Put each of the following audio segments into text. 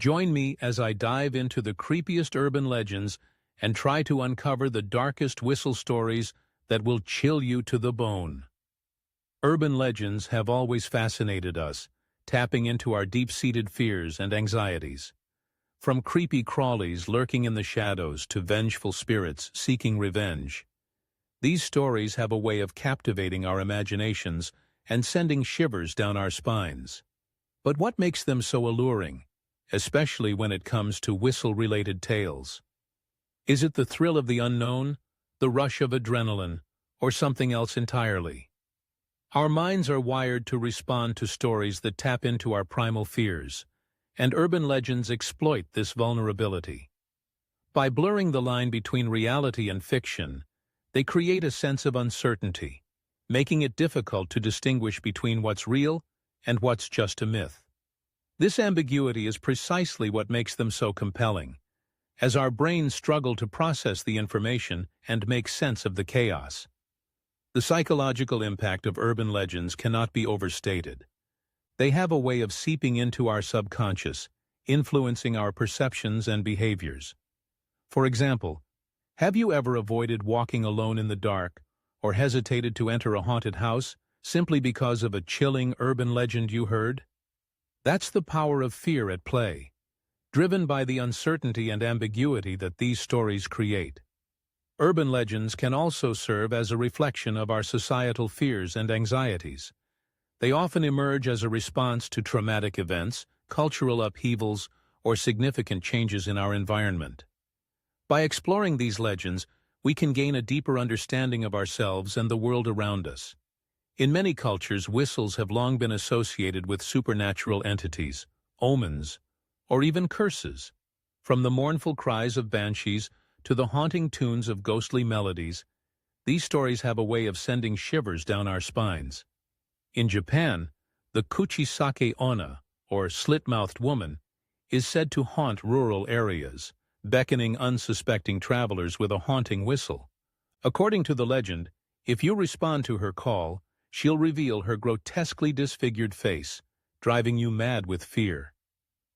Join me as I dive into the creepiest urban legends and try to uncover the darkest whistle stories that will chill you to the bone. Urban legends have always fascinated us, tapping into our deep-seated fears and anxieties. From creepy crawlies lurking in the shadows to vengeful spirits seeking revenge, these stories have a way of captivating our imaginations and sending shivers down our spines. But what makes them so alluring, especially when it comes to whistle-related tales? Is it the thrill of the unknown, the rush of adrenaline, or something else entirely? Our minds are wired to respond to stories that tap into our primal fears, and urban legends exploit this vulnerability. By blurring the line between reality and fiction, they create a sense of uncertainty, making it difficult to distinguish between what's real and what's just a myth. This ambiguity is precisely what makes them so compelling, as our brains struggle to process the information and make sense of the chaos. The psychological impact of urban legends cannot be overstated. They have a way of seeping into our subconscious, influencing our perceptions and behaviors. For example, have you ever avoided walking alone in the dark or hesitated to enter a haunted house simply because of a chilling urban legend you heard? That's the power of fear at play, driven by the uncertainty and ambiguity that these stories create. Urban legends can also serve as a reflection of our societal fears and anxieties. They often emerge as a response to traumatic events, cultural upheavals, or significant changes in our environment. By exploring these legends, we can gain a deeper understanding of ourselves and the world around us. In many cultures, whistles have long been associated with supernatural entities, omens, or even curses. From the mournful cries of banshees to the haunting tunes of ghostly melodies, these stories have a way of sending shivers down our spines. In Japan, the Kuchisake Onna, or slit-mouthed woman, is said to haunt rural areas, beckoning unsuspecting travelers with a haunting whistle. According to the legend, if you respond to her call, she'll reveal her grotesquely disfigured face, driving you mad with fear.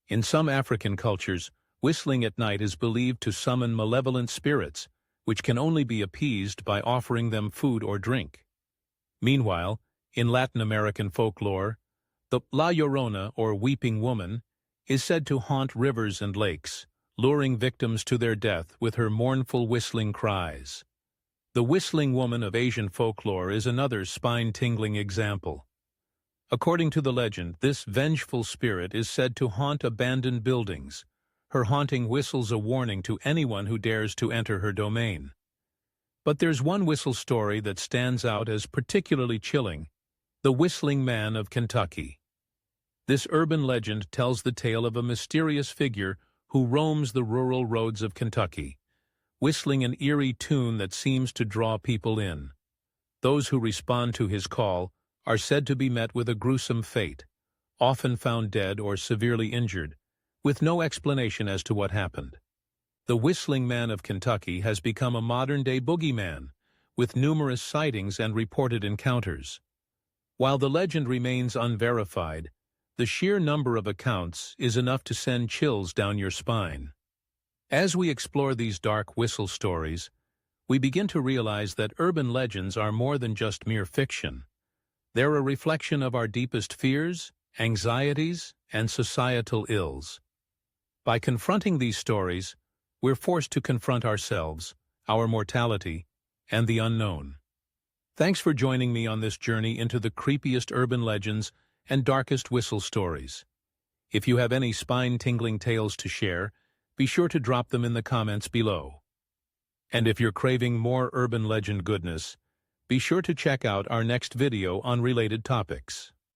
In some African cultures, whistling at night is believed to summon malevolent spirits, which can only be appeased by offering them food or drink. Meanwhile, in Latin American folklore, the La Llorona, or weeping woman, is said to haunt rivers and lakes, luring victims to their death with her mournful whistling cries. The whistling woman of Asian folklore is another spine-tingling example. According to the legend, this vengeful spirit is said to haunt abandoned buildings, her haunting whistles a warning to anyone who dares to enter her domain. But there's one whistle story that stands out as particularly chilling: the Whistling Man of Kentucky. This urban legend tells the tale of a mysterious figure who roams the rural roads of Kentucky, whistling an eerie tune that seems to draw people in. Those who respond to his call are said to be met with a gruesome fate, often found dead or severely injured, with no explanation as to what happened. The Whistling Man of Kentucky has become a modern-day boogeyman, with numerous sightings and reported encounters. While the legend remains unverified, the sheer number of accounts is enough to send chills down your spine. As we explore these dark whistle stories, we begin to realize that urban legends are more than just mere fiction. They're a reflection of our deepest fears, anxieties, and societal ills. By confronting these stories, we're forced to confront ourselves, our mortality, and the unknown. Thanks for joining me on this journey into the creepiest urban legends and darkest whistle stories. If you have any spine-tingling tales to share, be sure to drop them in the comments below. And if you're craving more urban legend goodness, be sure to check out our next video on related topics.